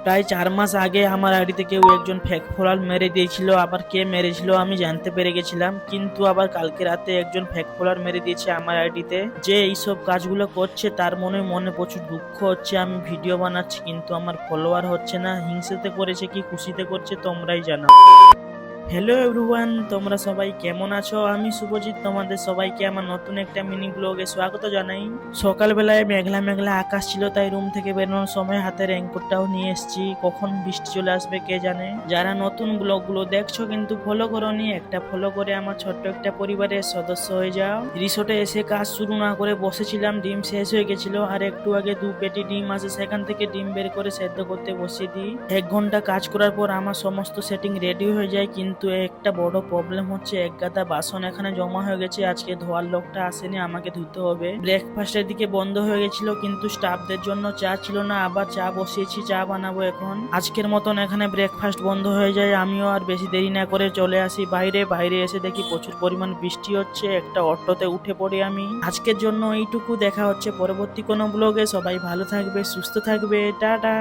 প্রায় 4 মাস আগে আমার আইডিতে কেউ একজন ফেক ফলোয়ার মেরে দিয়েছিল। আবার কে মেরেছিল আমি জানতে পেরে গেছিলাম, কিন্তু আবার কালকে রাতে একজন ফেক ফলোয়ার মেরে দিয়েছে আমার আইডিতে। যে এইসব কাজগুলো করছে তার মনে মনে প্রচুর দুঃখ হচ্ছে। আমি ভিডিও বানাচ্ছি কিন্তু আমার ফলোয়ার হচ্ছে না। হিংসেতে করেছে কি খুশিতে করছে তোমরাই জানো। হ্যালো এভরিওয়ান, তোমরা সবাই কেমন আছো? আমি শুভজিৎ তোমাদের সবাইকে আমার নতুন একটা মিনি ব্লগে স্বাগত জানাই। সকালবেলায় মেঘলা মেঘলা আকাশ ছিল, তাই রুম থেকে বেরোনোর সময় হাতে রেইনকোটটাও নিয়ে এসেছি। কখন বৃষ্টি চলে আসবে কে জানে। যারা নতুন ব্লগগুলো দেখছো কিন্তু ফলো করোনি, একটা ফলো করে আমার ছোট্ট একটা পরিবারের সদস্য হয়ে যাও। রিসোর্টে এসে কাজ শুরু না করে বসেছিলাম, ডিম শেষ হয়ে গেছিল। আর একটু আগে 2 পেটি ডিম আছে, সেখান থেকে ডিম বের করে সেদ্ধ করতে বসিয়ে দিই। 1 ঘন্টা কাজ করার পর আমার সমস্ত সেটিং রেডি হয়ে যায়, কিন্তু একটা বড় প্রবলেম হচ্ছে এক গাদা বাসন এখানে জমা হয়ে গেছে। আজকে ধোয়ার লোকটা আসেনি, আমাকে ধুতে হবে। ব্রেকফাস্টের দিকে বন্ধ হয়ে গেছিল, কিন্তু স্টাফদের জন্য চা ছিল না। আবার চা বসিয়েছি, চা বানাবো এখন। আজকের মতন এখানে ব্রেকফাস্ট বন্ধ হয়ে যায়। আমিও আর বেশি দেরি না করে চলে আসি বাইরে। বাইরে এসে দেখি প্রচুর পরিমাণ বৃষ্টি হচ্ছে। একটা অটোতে উঠে পড়ি আমি। আজকের জন্য এইটুকু, দেখা হচ্ছে পরবর্তী কোনো ব্লগে। সবাই ভালো থাকবে, সুস্থ থাকবে, টাটা।